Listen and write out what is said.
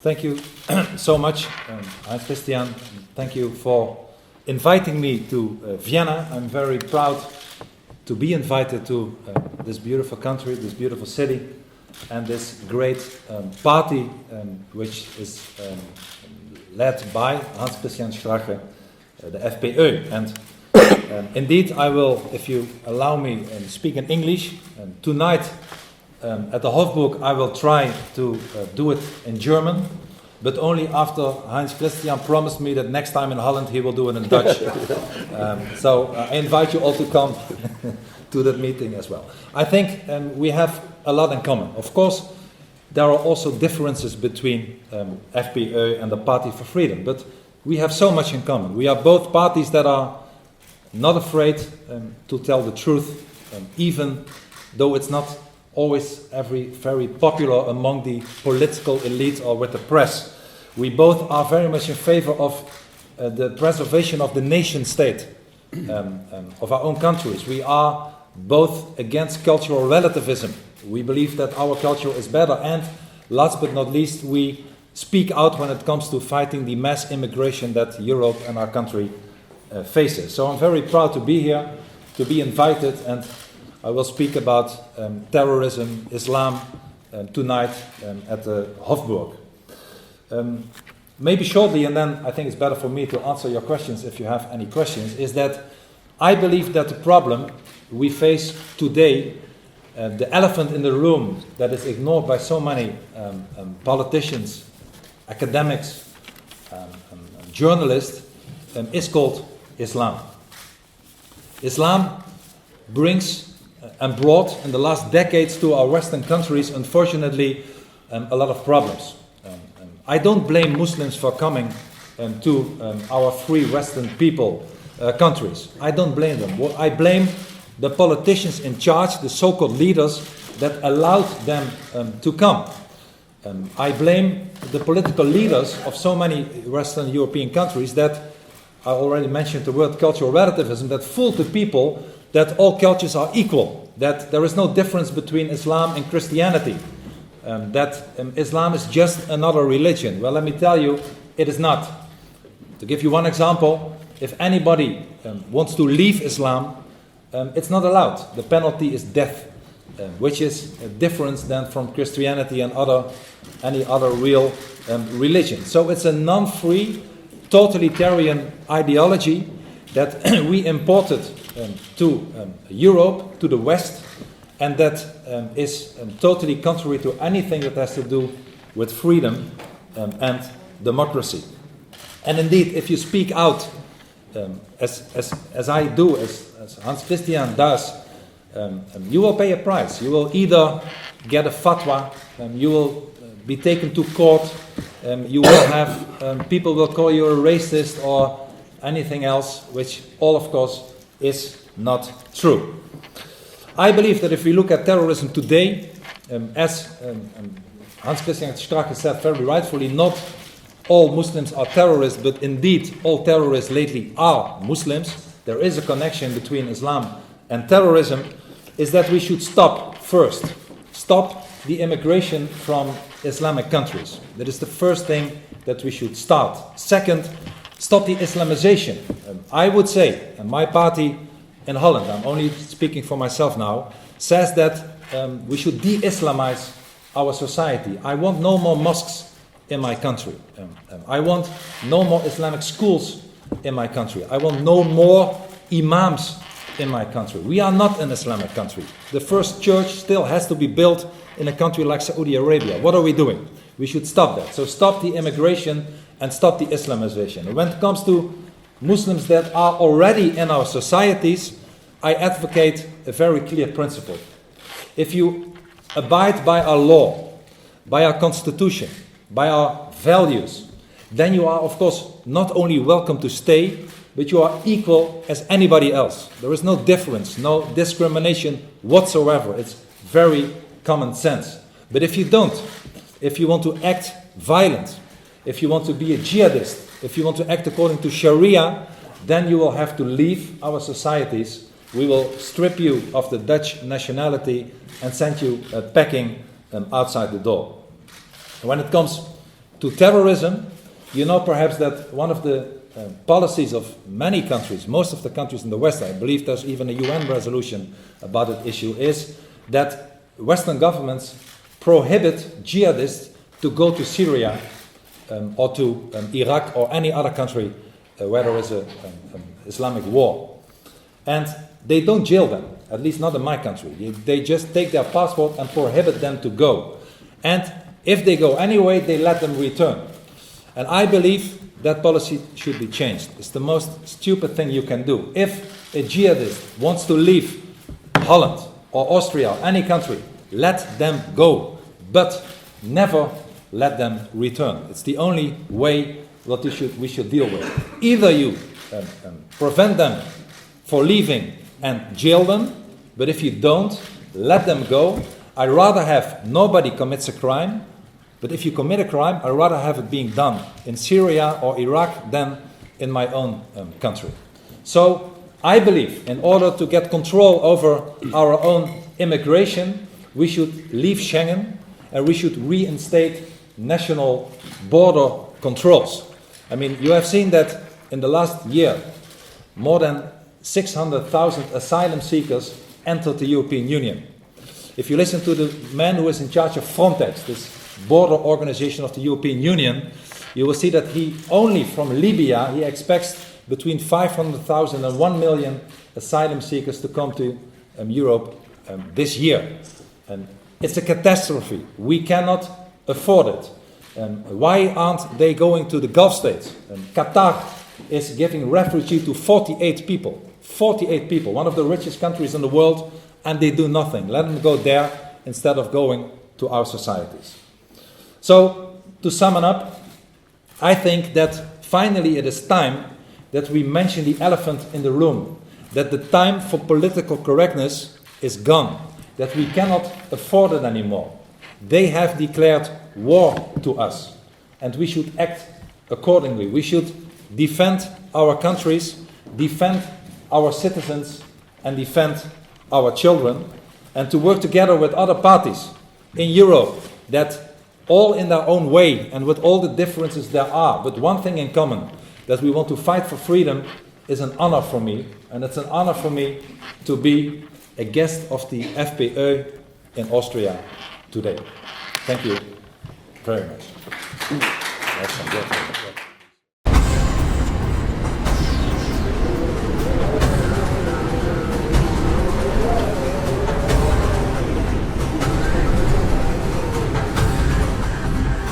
Thank you so much, Hans Christian. Thank you for inviting me to Vienna. I'm very proud to be invited to this beautiful country, this beautiful city, and this great party which is led by Hans Christian Strache, the FPÖ. And indeed, I will, if you allow me, speak in English. Tonight, at the Hofburg, I will try to do it in German, but only after Hans Christian promised me that next time in Holland he will do it in Dutch. So I invite you all to come to that meeting as well. I think we have a lot in common. Of course, there are also differences between FPÖ and the Party for Freedom, but we have so much in common. We are both parties that are not afraid to tell the truth, even though it's not always very popular among the political elite or with the press. We both are very much in favor of the preservation of the nation state of our own countries. We are both against cultural relativism. We believe that our culture is better, and last but not least, we speak out when it comes to fighting the mass immigration that Europe and our country faces. So I'm very proud to be here, to be invited, and I will speak about terrorism, Islam, tonight at the Hofburg. Maybe shortly, and then I think it's better for me to answer your questions if you have any questions, is that I believe that the problem we face today, the elephant in the room that is ignored by so many politicians, academics, journalists, is called Islam. Islam brings and brought in the last decades to our Western countries, unfortunately, a lot of problems. I don't blame Muslims for coming to our free Western countries. I don't blame them. I blame the politicians in charge, the so-called leaders that allowed them to come. I blame the political leaders of so many Western European countries that, I already mentioned the word cultural relativism, that fooled the people that all cultures are equal, that there is no difference between Islam and Christianity, that Islam is just another religion. Well, let me tell you, it is not. To give you one example, if anybody wants to leave Islam, it's not allowed. The penalty is death, which is a difference than from Christianity and any other real religion. So it's a non-free, totalitarian ideology that we imported to Europe, to the West, and that is totally contrary to anything that has to do with freedom and democracy. And indeed, if you speak out, as I do, as Hans Christian does, you will pay a price. You will either get a fatwa, you will be taken to court, you will have people will call you a racist or anything else, which all, of course, is not true. I believe that if we look at terrorism today, as Hans Christian Strache said very rightfully, not all Muslims are terrorists, but indeed all terrorists lately are Muslims. There is a connection between Islam and terrorism, is that we should stop the immigration from Islamic countries. That is the first thing that we should start. Second, stop the Islamization. I would say, and my party in Holland, I'm only speaking for myself now, says that we should de-Islamize our society. I want no more mosques in my country. I want no more Islamic schools in my country. I want no more imams in my country. We are not an Islamic country. The first church still has to be built in a country like Saudi Arabia. What are we doing? We should stop that. So stop the immigration and stop the Islamization. And when it comes to Muslims that are already in our societies, I advocate a very clear principle. If you abide by our law, by our constitution, by our values, then you are, of course, not only welcome to stay, but you are equal as anybody else. There is no difference, no discrimination whatsoever. It's very common sense. But if you don't, if you want to act violent, if you want to be a jihadist, if you want to act according to Sharia, then you will have to leave our societies. We will strip you of the Dutch nationality and send you packing outside the door. When it comes to terrorism. You know perhaps that one of the policies of many countries, most of the countries in the West, I believe there's even a UN resolution about that issue, is that Western governments prohibit jihadists to go to Syria or to Iraq or any other country where there is an Islamic war. And they don't jail them, at least not in my country. They just take their passport and prohibit them to go. And if they go anyway, they let them return. And I believe that policy should be changed. It's the most stupid thing you can do. If a jihadist wants to leave Holland or Austria or any country, let them go. But never let them return. It's the only way that we should deal with. Either you prevent them for leaving and jail them, but if you don't, let them go. I'd rather have nobody commits a crime, but if you commit a crime, I'd rather have it being done in Syria or Iraq than in my own country. So I believe in order to get control over our own immigration, we should leave Schengen and we should reinstate national border controls. I mean, you have seen that in the last year, more than 600,000 asylum seekers entered the European Union. If you listen to the man who is in charge of Frontex, this border organization of the European Union, you will see that he only from Libya, he expects between 500,000 and 1 million asylum seekers to come to Europe this year. And it's a catastrophe. We cannot afford it. Why aren't they going to the Gulf states? Qatar is giving refuge to 48 people. 48 people, one of the richest countries in the world, and they do nothing. Let them go there instead of going to our societies. So, to sum it up, I think that finally it is time that we mention the elephant in the room, that the time for political correctness is gone, that we cannot afford it anymore. They have declared war to us, and we should act accordingly. We should defend our countries, defend our citizens, and defend our children, and to work together with other parties in Europe that all in their own way and with all the differences there are, but one thing in common, that we want to fight for freedom, is an honor for me, and it's an honor for me to be a guest of the FPÖ in Austria today. Thank you very much.